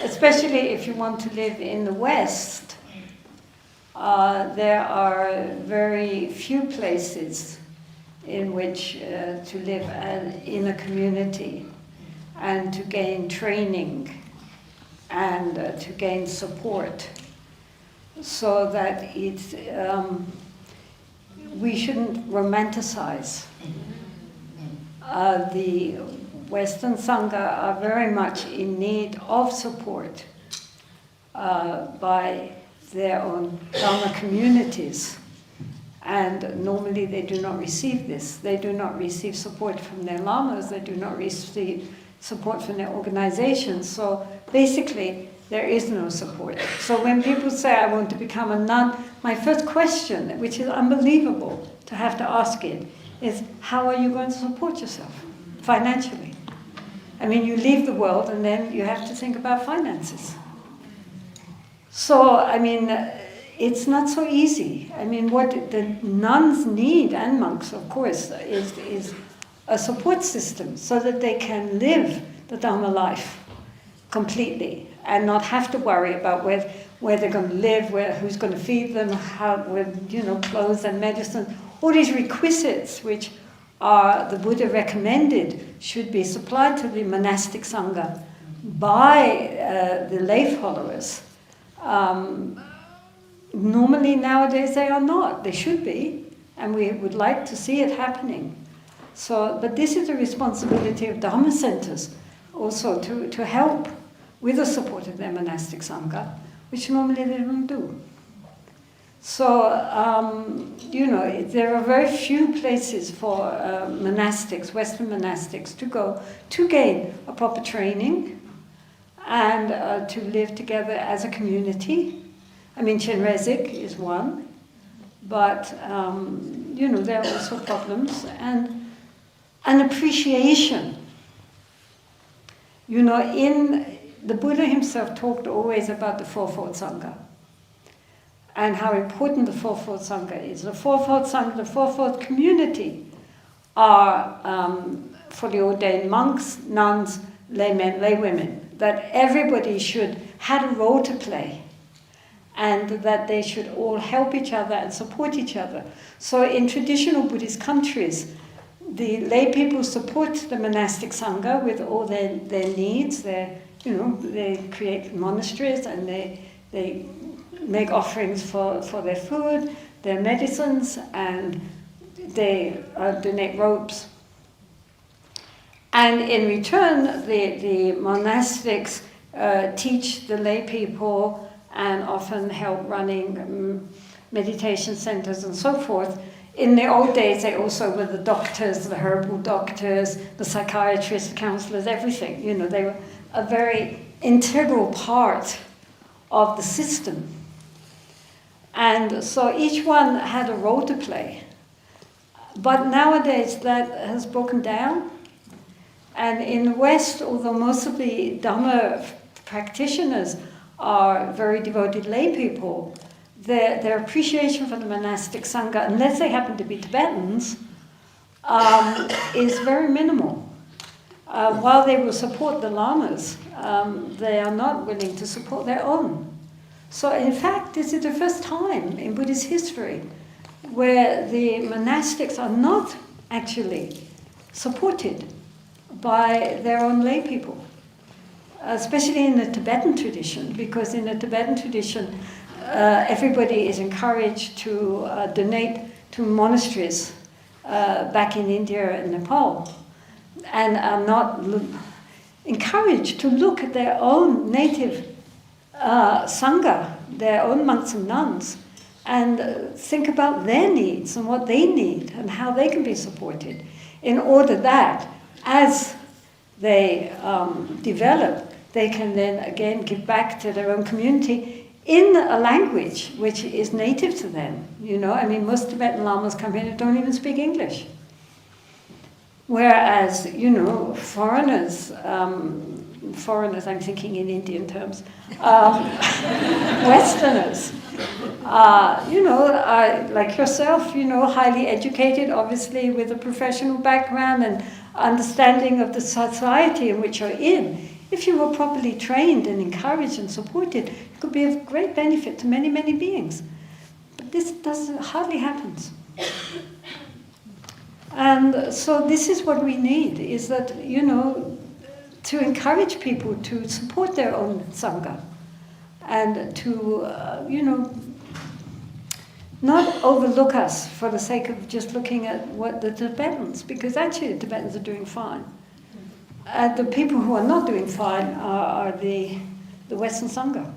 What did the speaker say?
especially if you want to live in the West, there are very few places in which to live in a community and to gain training and to gain support, so that it's, we shouldn't romanticize. The Western Sangha are very much in need of support by their own Dharma communities. And normally they do not receive this. They do not receive support from their lamas. They do not receive support from their organizations. So basically, there is no support. So when people say, I want to become a nun, my first question, which is unbelievable to have to ask it, is how are you going to support yourself financially? I mean, you leave the world and then you have to think about finances. So, I mean, it's not so easy. I mean, what the nuns need, and monks, of course, is a support system so that they can live the Dharma life completely and not have to worry about where they're going to live, who's going to feed them, how, with, you know, clothes and medicine. All these requisites which the Buddha recommended should be supplied to the monastic Sangha by the lay followers. Normally nowadays they are not. They should be, and we would like to see it happening. So, but this is a responsibility of Dharma centers also to help with the support of their monastic Sangha, which normally they don't do. So, you know, there are very few places for monastics, Western monastics, to go to gain a proper training and to live together as a community. I mean, Chenrezig is one, but, you know, there are also problems. And an appreciation. You know, the Buddha himself talked always about the Fourfold Sangha and how important the Fourfold Sangha is. The Fourfold Sangha, the Fourfold community are fully ordained monks, nuns, laymen, laywomen, that everybody should have a role to play and that they should all help each other and support each other. So in traditional Buddhist countries, the lay people support the monastic Sangha with all their needs. You know, they create monasteries and they make offerings for their food, their medicines, and they donate robes. And in return, the monastics teach the lay people and often help running meditation centers and so forth. In the old days, they also were the doctors, the herbal doctors, the psychiatrists, the counselors, everything. You know, they were a very integral part of the system. And so each one had a role to play. But nowadays that has broken down. And in the West, although most of the Dhamma practitioners are very devoted lay people, their appreciation for the monastic Sangha, unless they happen to be Tibetans, is very minimal. While they will support the lamas, they are not willing to support their own. So in fact, this is the first time in Buddhist history where the monastics are not actually supported by their own lay people, especially in the Tibetan tradition, because in the Tibetan tradition, everybody is encouraged to donate to monasteries back in India and Nepal, and are not encouraged to look at their own native Sangha, their own monks and nuns, and think about their needs and what they need and how they can be supported, in order that as they develop, they can then again give back to their own community in a language which is native to them. You know, I mean, most Tibetan lamas come here and don't even speak English. Whereas, you know, foreigners, I'm thinking in Indian terms, Westerners, you know, like yourself, you know, highly educated, obviously with a professional background and understanding of the society in which you're in, if you were properly trained and encouraged and supported, it could be of great benefit to many, many beings. But this hardly happens. And so this is what we need, is that, you know, to encourage people to support their own Sangha and to, you know, not overlook us for the sake of just looking at what the Tibetans, because actually the Tibetans are doing fine. The people who are not doing fine are the Western Sangha.